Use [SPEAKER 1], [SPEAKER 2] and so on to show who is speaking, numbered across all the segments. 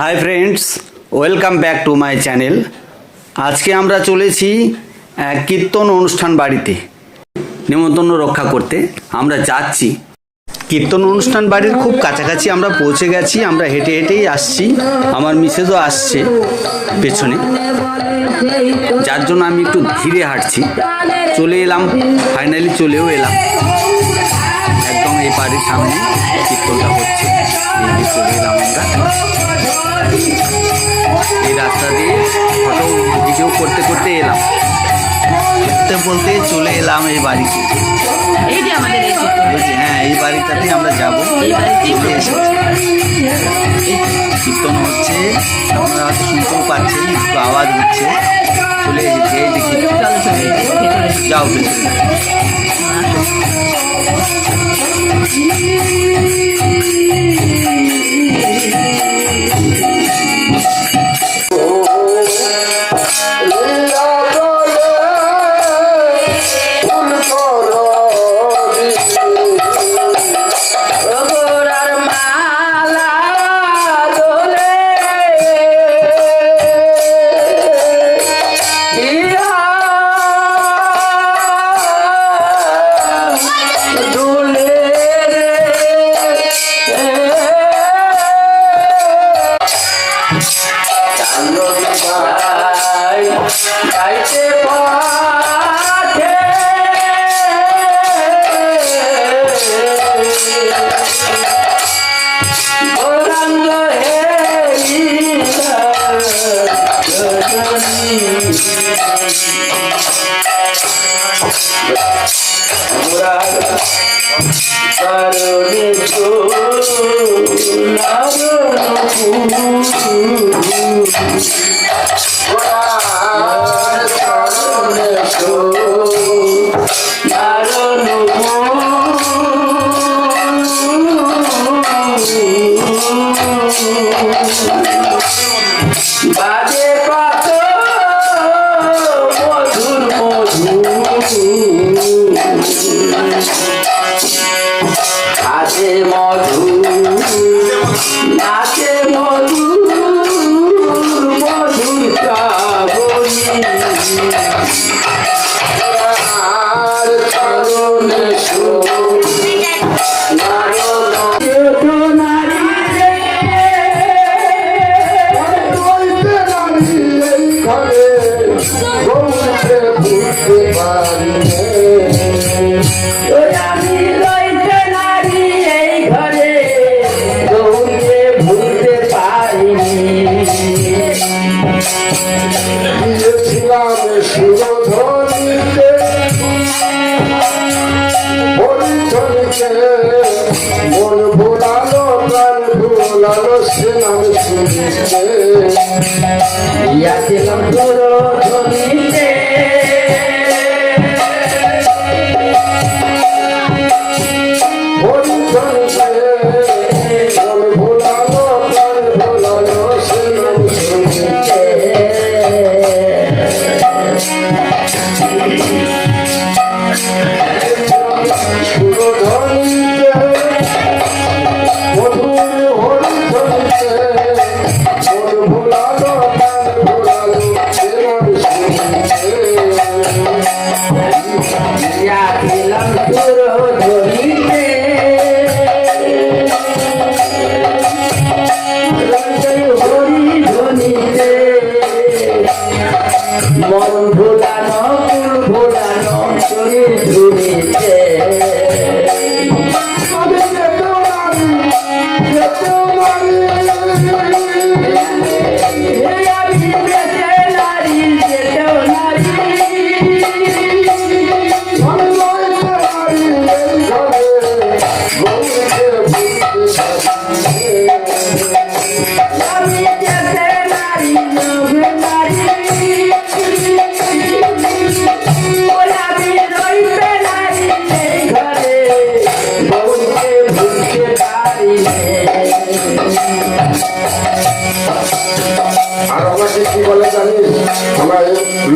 [SPEAKER 1] Hi friends, welcome back to my channel. আজকে আমরা চলেছি কীর্তন অনুষ্ঠান বাড়িতে নিমন্ত্রণ রক্ষা করতে। আমরা যাচ্ছি কীর্তন অনুষ্ঠান বাড়ির খুব কাছাকাছি আমরা পৌঁছে গেছি। আমরা হেঁটে হেঁটেই আসছি, আমার মিসেসও আসছে পেছনে, যার জন্য আমি একটু ধীরে হাঁটছি। চলে এলাম, ফাইনালি চলেও এলাম একদম এই বাড়ির সামনে কীর্তনটা হচ্ছে। এই চলে এলাম আমরা এই রাস্তা দিয়ে, ফটো ভিডিও করতে করতে এলাম, বলতে বলতে চলে এলাম এই বাড়িতে। হ্যাঁ, এই বাড়িটাতেই আমরা যাবো। চলে এসেছি, কীর্তন হচ্ছে, আপনারা হয়তো শুনতেও পাচ্ছেন, একটু আওয়াজ হচ্ছে। চলে এসেছি, এই যে কীর্তন। যাও পেছনে।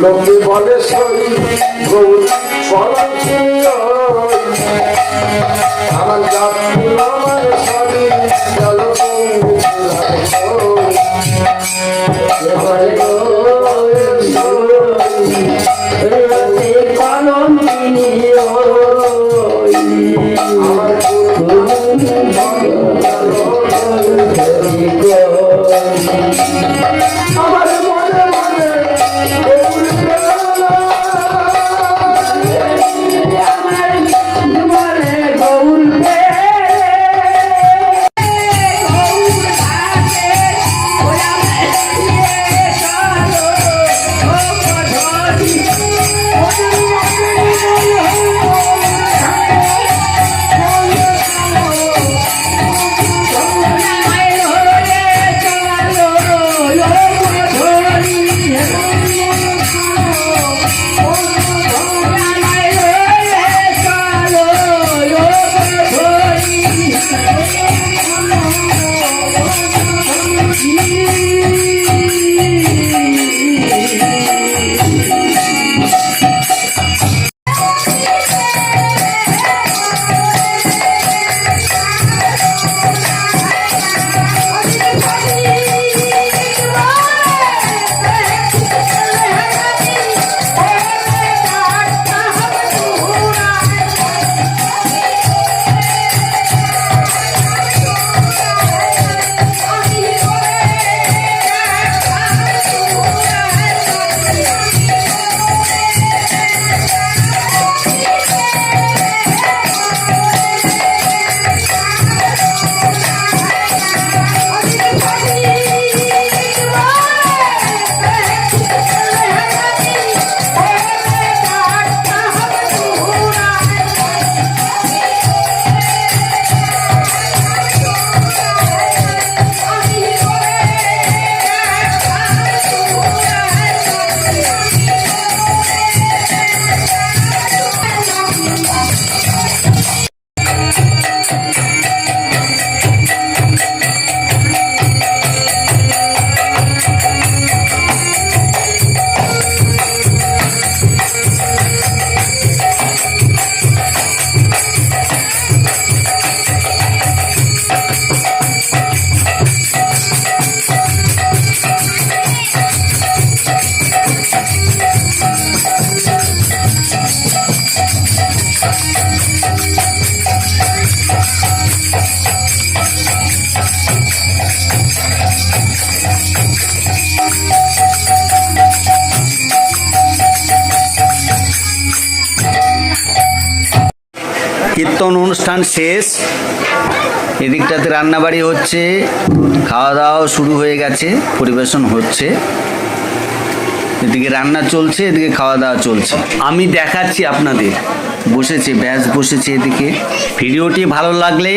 [SPEAKER 2] লোকে বলে আমার
[SPEAKER 1] কীর্তন অনুষ্ঠান শেষ, এদিকটাতে রান্নাবাড়ি হচ্ছে, খাওয়া দাওয়াও শুরু হয়ে গেছে, পরিবেশন হচ্ছে, এদিকে রান্না চলছে, এদিকে খাওয়া দাওয়া চলছে। আমি দেখাচ্ছি আপনাদের, বসেছে ব্যাস বসেছে এদিকে। ভিডিওটি ভালো লাগলে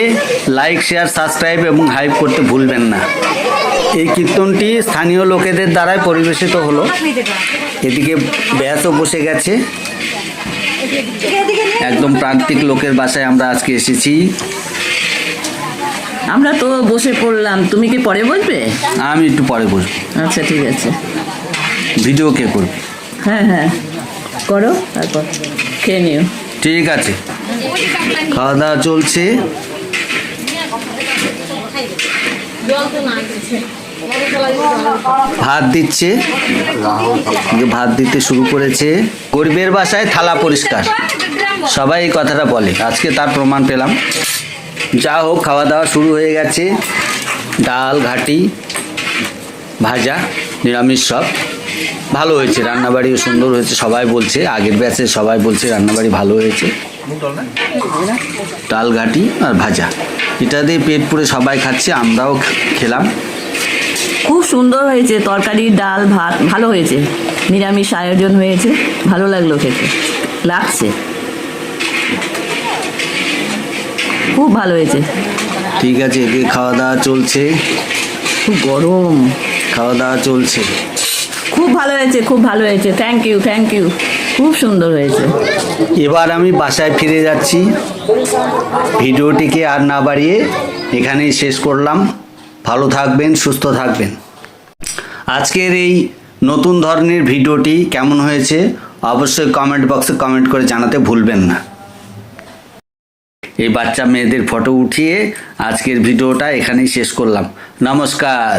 [SPEAKER 1] লাইক শেয়ার সাবস্ক্রাইব এবং হাইপ করতে ভুলবেন না। এই কীর্তনটি স্থানীয় লোকেদের দ্বারাই পরিবেশিত হলো। এদিকে ব্যাসও বসে গেছে, একদম প্রান্তিক লোকের বাসায় আমরা আজকে এসেছি।
[SPEAKER 3] আমরা তো বসে পড়লাম, তুমি কি পরে বলবে?
[SPEAKER 1] আমি একটু পরে বসবো।
[SPEAKER 3] আচ্ছা ঠিক আছে।
[SPEAKER 1] ভিডিও কে করবে?
[SPEAKER 3] হ্যাঁ হ্যাঁ করো, তারপর খেয়ে নিও।
[SPEAKER 1] ঠিক আছে, খাওয়া দাওয়া চলছে। ভাত দিচ্ছে, ভাত দিতে শুরু করেছে। গরিবের বাসায় থালা পরিষ্কার, সবাই এই কথাটা বলে, আজকে তার প্রমাণ পেলাম। যা হোক, খাওয়া দাওয়া শুরু হয়ে গেছে। ডাল ঘাটি ভাজা নিরামিষ সব ভালো হয়েছে, রান্নাবাড়িও সুন্দর হয়েছে। সবাই বলছে, আগের ব্যাচে সবাই বলছে রান্নাবাড়ি ভালো হয়েছে। ডাল ঘাটি আর ভাজা, এটা দিয়ে পেট পুরে সবাই খাচ্ছে, আমরাও খেলাম।
[SPEAKER 3] খুব সুন্দর হয়েছে, তরকারি ডাল ভাত ভালো হয়েছে, নিরামিষ আয়োজন হয়েছে, ভালো লাগলো খেতে, লাগছে খুব ভালো হয়েছে।
[SPEAKER 1] ঠিক আছে, এদিকে খাওয়া দাওয়া চলছে,
[SPEAKER 3] খুব গরম,
[SPEAKER 1] খাওয়া দাওয়া চলছে।
[SPEAKER 3] খুব ভালো হয়েছে, খুব ভালো হয়েছে, থ্যাংক ইউ থ্যাংক ইউ, খুব সুন্দর হয়েছে।
[SPEAKER 1] এবার আমি বাসায় ফিরে যাচ্ছি। ভিডিওটিকে আর না বাড়িয়ে এখানেই শেষ করলাম। ভালো থাকবেন, সুস্থ থাকবেন। আজকের এই নতুন ধরনের ভিডিওটি কেমন হয়েছে অবশ্যই কমেন্ট বক্সে কমেন্ট করে জানাতে ভুলবেন না। এই বাচ্চা মেয়েদের ফটো উঠিয়ে আজকের ভিডিওটা এখানেই শেষ করলাম। নমস্কার।